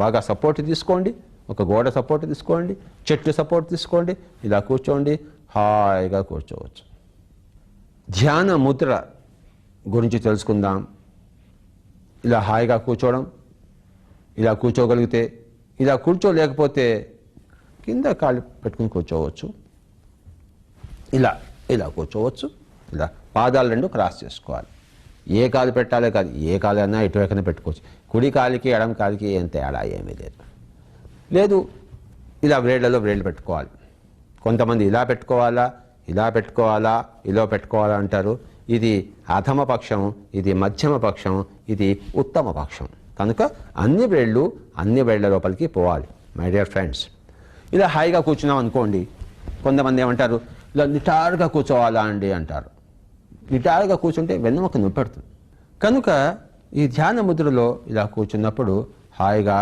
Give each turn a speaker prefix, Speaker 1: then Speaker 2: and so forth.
Speaker 1: బాగా సపోర్ట్ తీసుకోండి, ఒక గోడ సపోర్ట్ తీసుకోండి, చెట్టు సపోర్ట్ తీసుకోండి, ఇలా కూర్చోండి, హాయిగా కూర్చోవచ్చు. ధ్యాన ముద్ర గురించి తెలుసుకుందాం. ఇలా హాయిగా కూర్చోవడం, ఇలా కూర్చోగలిగితే, ఇలా కూర్చోలేకపోతే కింద కాళ్ళు పెట్టుకుని కూర్చోవచ్చు, ఇలా ఇలా కూర్చోవచ్చు. ఇలా పాదాలు రెండు క్రాస్ చేసుకోవాలి. ఏ కాలు పెట్టాలే కాదు, ఏ కాలు అయినా ఎటువైనా పెట్టుకోవచ్చు. కుడి కాలికి ఎడమ కాలికి ఏం తేడా ఏమీ లేదు. లేదు ఇలా వ్రేళ్లలో వ్రేళ్ళు పెట్టుకోవాలి. కొంతమంది ఇలా పెట్టుకోవాలా, ఇలా పెట్టుకోవాలా, ఇలా పెట్టుకోవాలా అంటారు. ఇది అధమ పక్షం, ఇది మధ్యమ పక్షం, ఇది ఉత్తమ పక్షం. కనుక అన్ని వేళ్ల లోపలికి పోవాలి. మై డియర్ ఫ్రెండ్స్, ఇలా హాయిగా కూర్చున్నాం అనుకోండి. కొంతమంది ఏమంటారు, ఇలా నిటారుగా కూర్చోవాలా అండి అంటారు. నిటారుగా కూర్చుంటే వెన్నెముక నొప్పెడుతుంది. కనుక ఈ ధ్యాన ముద్రలో ఇలా కూర్చున్నప్పుడు హాయిగా